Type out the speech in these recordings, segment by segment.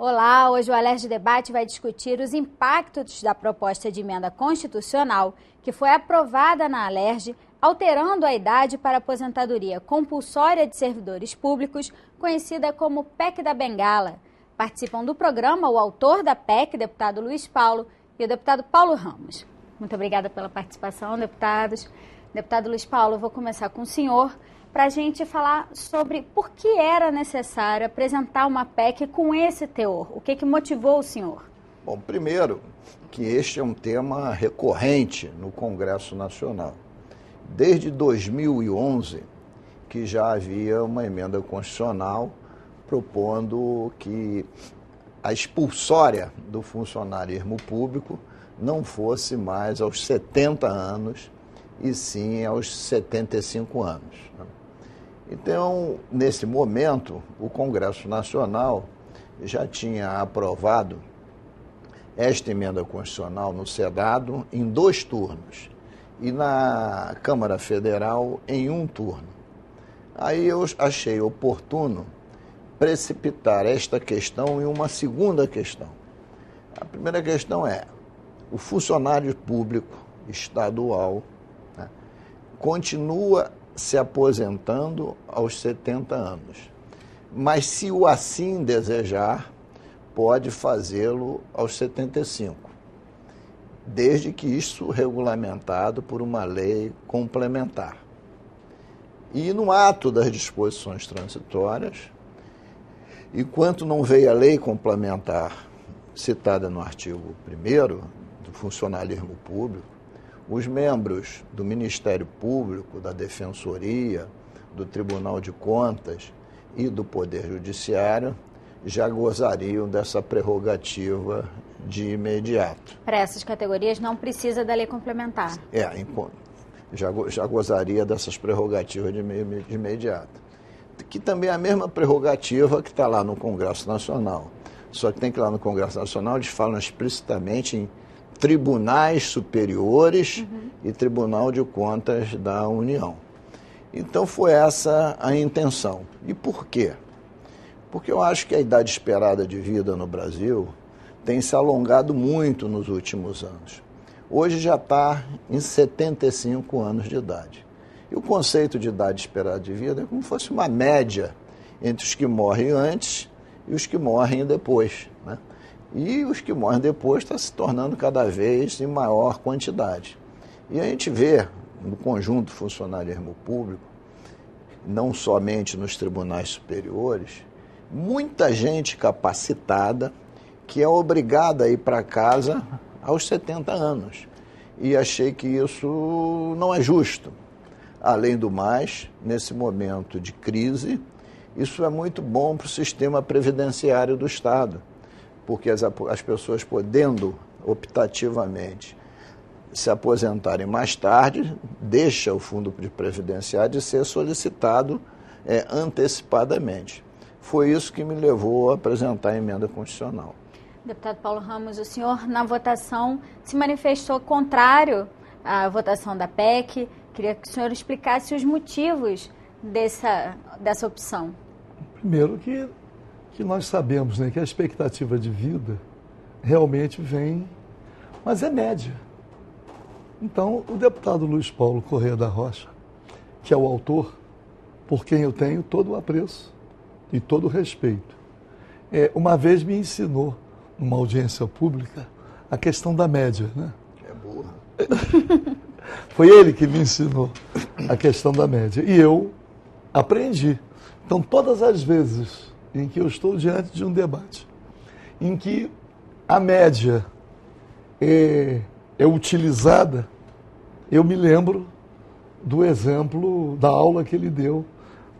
Olá, hoje o Alerj Debate vai discutir os impactos da proposta de emenda constitucional que foi aprovada na Alerj, alterando a idade para aposentadoria compulsória de servidores públicos, conhecida como PEC da Bengala. Participam do programa o autor da PEC, deputado Luiz Paulo, e o deputado Paulo Ramos. Muito obrigada pela participação, deputados. Deputado Luiz Paulo, eu vou começar com o senhor para a gente falar sobre por que era necessário apresentar uma PEC com esse teor. O que motivou o senhor? Bom, primeiro, que este é um tema recorrente no Congresso Nacional. Desde 2011, que já havia uma emenda constitucional propondo que a expulsória do funcionarismo público não fosse mais aos 70 anos, e sim aos 75 anos. Então, nesse momento, o Congresso Nacional já tinha aprovado esta emenda constitucional no Senado em 2 turnos e na Câmara Federal em 1 turno. Aí eu achei oportuno precipitar esta questão em uma segunda questão. A primeira questão é: o funcionário público estadual continua se aposentando aos 70 anos, mas se o assim desejar, pode fazê-lo aos 75, desde que isso regulamentado por uma lei complementar. E no ato das disposições transitórias, enquanto não veio a lei complementar citada no artigo 1º do funcionalismo público, os membros do Ministério Público, da Defensoria, do Tribunal de Contas e do Poder Judiciário já gozariam dessa prerrogativa de imediato. Para essas categorias não precisa da lei complementar. Já gozaria dessas prerrogativas de imediato. Que também é a mesma prerrogativa que está lá no Congresso Nacional. Só que tem que ir lá no Congresso Nacional, eles falam explicitamente em tribunais superiores e Tribunal de Contas da União. Então foi essa a intenção. E por quê? Porque eu acho que a idade esperada de vida no Brasil tem se alongado muito nos últimos anos. Hoje já está em 75 anos de idade. E o conceito de idade esperada de vida é como se fosse uma média entre os que morrem antes e os que morrem depois, né? E os que morrem depois estão se tornando cada vez em maior quantidade. E a gente vê no conjunto do funcionalismo público, não somente nos tribunais superiores, muita gente capacitada que é obrigada a ir para casa aos 70 anos. E achei que isso não é justo. Além do mais, nesse momento de crise, isso é muito bom para o sistema previdenciário do Estado, porque as pessoas podendo optativamente se aposentarem mais tarde, deixa o fundo de previdenciário de ser solicitado antecipadamente. Foi isso que me levou a apresentar a emenda constitucional. Deputado Paulo Ramos, o senhor na votação se manifestou contrário à votação da PEC. Queria que o senhor explicasse os motivos dessa opção. Primeiro que nós sabemos, né, que a expectativa de vida realmente vem, mas é média. Então, o deputado Luiz Paulo Corrêa da Rocha, que é o autor, por quem eu tenho todo o apreço e todo o respeito, uma vez me ensinou, numa audiência pública, a questão da média, né? É burra. Foi ele que me ensinou a questão da média. E eu aprendi. Então, todas as vezes em que eu estou diante de um debate, em que a média é utilizada, eu me lembro do exemplo da aula que ele deu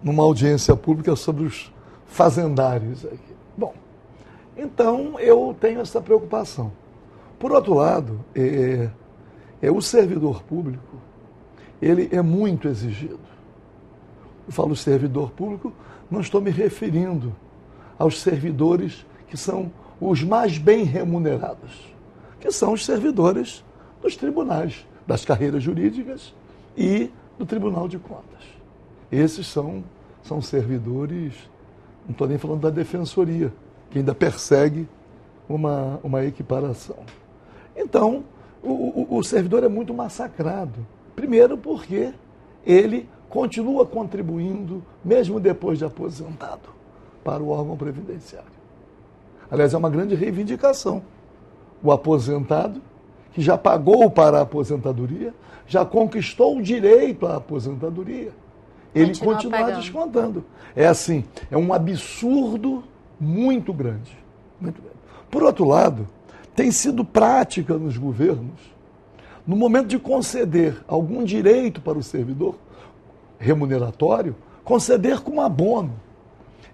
numa audiência pública sobre os fazendários aqui. Bom, então eu tenho essa preocupação. Por outro lado, o servidor público, ele é muito exigido. Eu falo servidor público, não estou me referindo aos servidores que são os mais bem remunerados, que são os servidores dos tribunais, das carreiras jurídicas e do Tribunal de Contas. Esses são servidores, não estou nem falando da Defensoria, que ainda persegue uma equiparação. Então, o servidor é muito massacrado. Primeiro porque ele continua contribuindo, mesmo depois de aposentado, para o órgão previdenciário. Aliás, é uma grande reivindicação. O aposentado, que já pagou para a aposentadoria, já conquistou o direito à aposentadoria, ele continua descontando. É assim, é um absurdo muito grande. Muito grande. Por outro lado, tem sido prática nos governos, no momento de conceder algum direito para o servidor remuneratório, conceder como abono.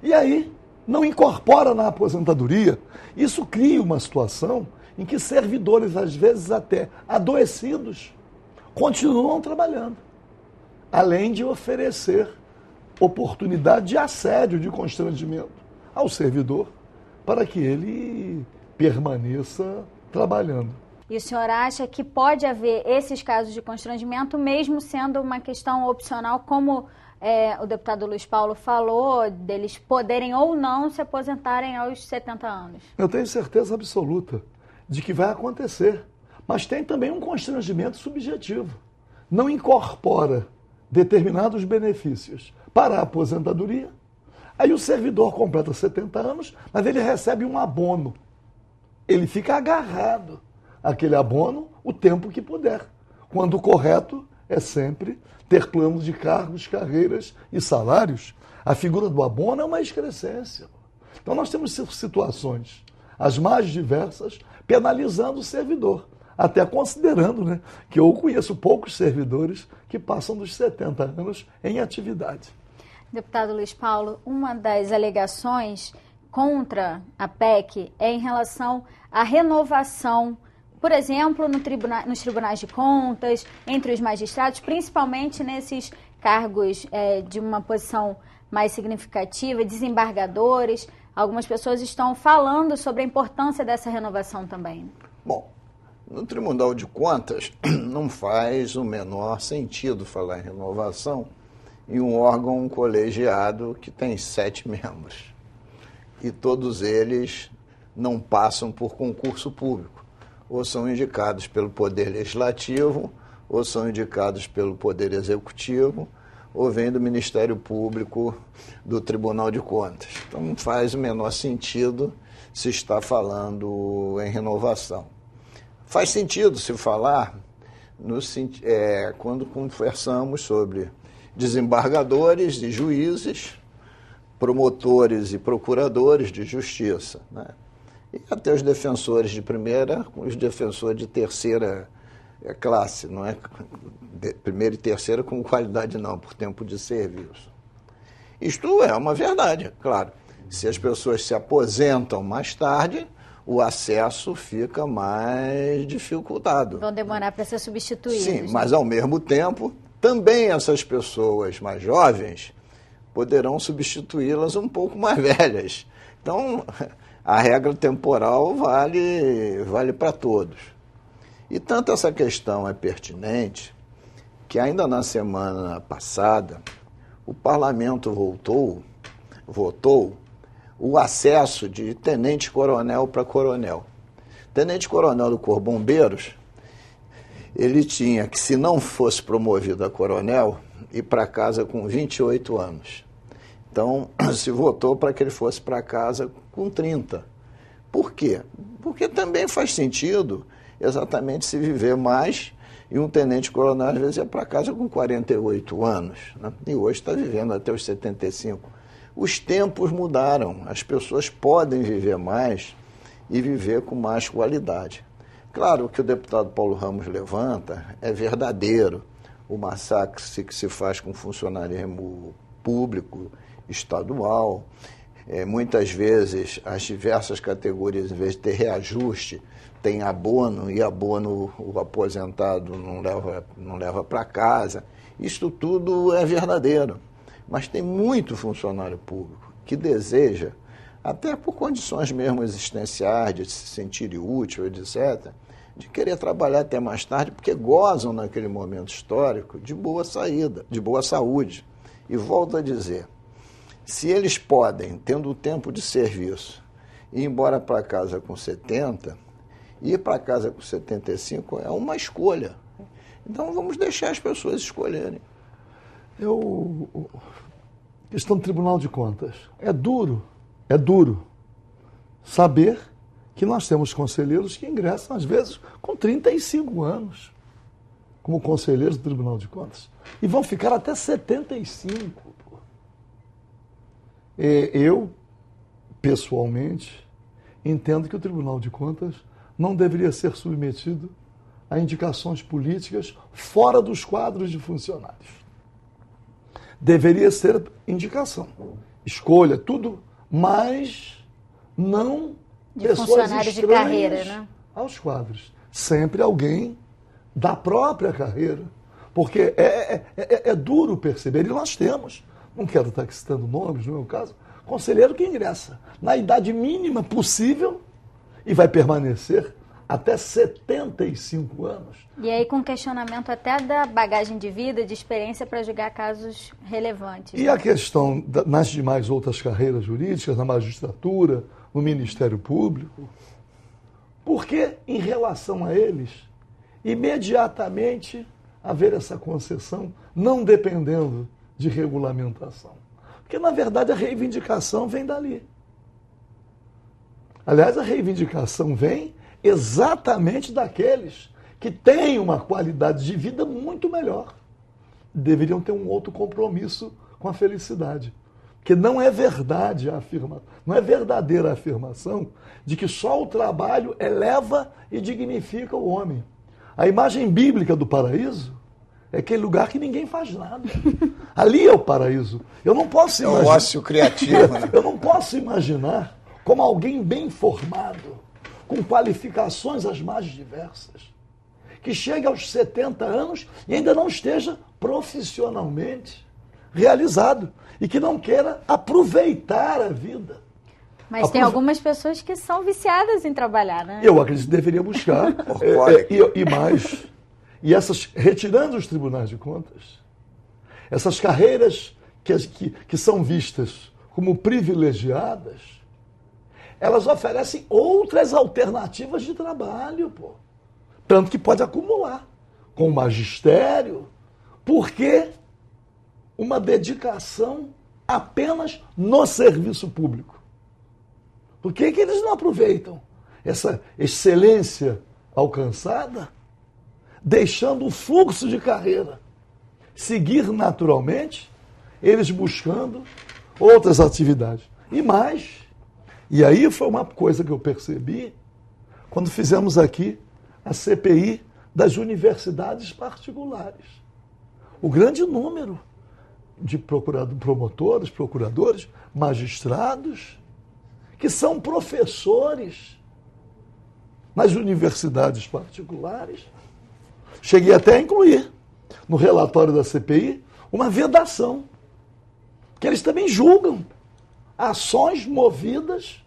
E aí, não incorpora na aposentadoria. Isso cria uma situação em que servidores, às vezes até adoecidos, continuam trabalhando, além de oferecer oportunidade de assédio, de constrangimento ao servidor, para que ele permaneça trabalhando. E o senhor acha que pode haver esses casos de constrangimento, mesmo sendo uma questão opcional, como o deputado Luiz Paulo falou, deles poderem ou não se aposentarem aos 70 anos? Eu tenho certeza absoluta de que vai acontecer, mas tem também um constrangimento subjetivo. Não incorpora determinados benefícios para a aposentadoria, aí o servidor completa 70 anos, mas ele recebe um abono. Ele fica agarrado àquele abono o tempo que puder, quando o correto é sempre ter planos de cargos, carreiras e salários. A figura do abono é uma excrescência. Então nós temos situações, as mais diversas, penalizando o servidor, até considerando, né, que eu conheço poucos servidores que passam dos 70 anos em atividade. Deputado Luiz Paulo, uma das alegações contra a PEC é em relação à renovação, por exemplo, nos tribunais de contas, entre os magistrados, principalmente nesses cargos de uma posição mais significativa, desembargadores. Algumas pessoas estão falando sobre a importância dessa renovação também. Bom, no Tribunal de Contas não faz o menor sentido falar em renovação em um órgão colegiado que tem 7 membros. E todos eles não passam por concurso público. Ou são indicados pelo Poder Legislativo, ou são indicados pelo Poder Executivo, ou vêm do Ministério Público do Tribunal de Contas. Então não faz o menor sentido se estar falando em renovação. Faz sentido se falar quando conversamos sobre desembargadores e juízes, promotores e procuradores de justiça, né? E até os defensores de primeira, os defensores de terceira classe, não é primeira e terceira com qualidade não, por tempo de serviço. Isto é uma verdade, claro. Se as pessoas se aposentam mais tarde, o acesso fica mais dificultado. Vão demorar para ser substituídos. Sim, mas ao mesmo tempo, também essas pessoas mais jovens poderão substituí-las um pouco mais velhas. Então, a regra temporal vale para todos. E tanto essa questão é pertinente que ainda na semana passada o Parlamento votou o acesso de tenente-coronel para coronel. Tenente-coronel do Corpo de Bombeiros, ele tinha que, se não fosse promovido a coronel, ir para casa com 28 anos. Então, se votou para que ele fosse para casa com 30. Por quê? Porque também faz sentido exatamente se viver mais, e um tenente-coronel às vezes ia para casa com 48 anos, né? E hoje está vivendo até os 75. Os tempos mudaram, as pessoas podem viver mais e viver com mais qualidade. Claro, o que o deputado Paulo Ramos levanta é verdadeiro. O massacre que se faz com funcionário público, estadual, muitas vezes as diversas categorias, em vez de ter reajuste, tem abono, e abono o aposentado não leva para casa. Isso tudo é verdadeiro. Mas tem muito funcionário público que deseja, até por condições mesmo existenciais, de se sentir útil, etc., de querer trabalhar até mais tarde, porque gozam naquele momento histórico de boa saúde. E volto a dizer, se eles podem, tendo o tempo de serviço, ir embora para casa com 70, ir para casa com 75 é uma escolha. Então vamos deixar as pessoas escolherem. Questão do Tribunal de Contas. É duro saber que nós temos conselheiros que ingressam, às vezes, com 35 anos, como conselheiros do Tribunal de Contas, e vão ficar até 75. Pô. Eu, pessoalmente, entendo que o Tribunal de Contas não deveria ser submetido a indicações políticas fora dos quadros de funcionários. Deveria ser indicação, escolha, tudo, mas não de pessoas funcionários de carreira, né? Aos quadros. Sempre alguém da própria carreira. Porque é duro perceber, e nós temos, não quero estar aqui citando nomes, no meu caso, conselheiro que ingressa na idade mínima possível e vai permanecer até 75 anos. E aí com questionamento até da bagagem de vida, de experiência para julgar casos relevantes. E né? A questão nas demais outras carreiras jurídicas, na magistratura, no Ministério Público, porque em relação a eles, imediatamente haver essa concessão, não dependendo de regulamentação. Porque, na verdade, a reivindicação vem dali. Aliás, a reivindicação vem exatamente daqueles que têm uma qualidade de vida muito melhor. Deveriam ter um outro compromisso com a felicidade. Porque não é verdade a afirmação, não é verdadeira a afirmação de que só o trabalho eleva e dignifica o homem. A imagem bíblica do paraíso é aquele lugar que ninguém faz nada. Ali é o paraíso. Eu não posso imaginar. É o ócio criativo, né? Eu não posso imaginar como alguém bem formado, com qualificações as mais diversas, que chegue aos 70 anos e ainda não esteja profissionalmente realizado e que não queira aproveitar a vida. Mas tem algumas pessoas que são viciadas em trabalhar, né? Eu acredito que deveria buscar e mais. E essas, retirando os tribunais de contas, essas carreiras que são vistas como privilegiadas, elas oferecem outras alternativas de trabalho, pô. Tanto que pode acumular com o magistério, porque uma dedicação apenas no serviço público. Por que eles não aproveitam essa excelência alcançada, deixando o fluxo de carreira seguir naturalmente, eles buscando outras atividades? E mais, e aí foi uma coisa que eu percebi quando fizemos aqui a CPI das universidades particulares. O grande número de promotores, procuradores, magistrados, que são professores nas universidades particulares. Cheguei até a incluir no relatório da CPI uma vedação, que eles também julgam ações movidas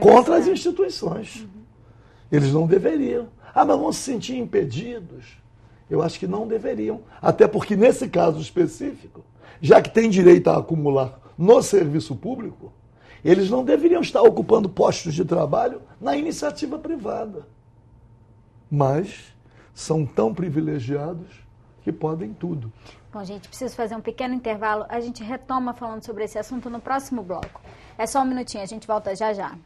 contra as instituições. Uhum. Eles não deveriam. Mas vão se sentir impedidos. Eu acho que não deveriam. Até porque, nesse caso específico, já que tem direito a acumular no serviço público, eles não deveriam estar ocupando postos de trabalho na iniciativa privada. Mas são tão privilegiados que podem tudo. Bom, gente, preciso fazer um pequeno intervalo. A gente retoma falando sobre esse assunto no próximo bloco. É só um minutinho, a gente volta já já.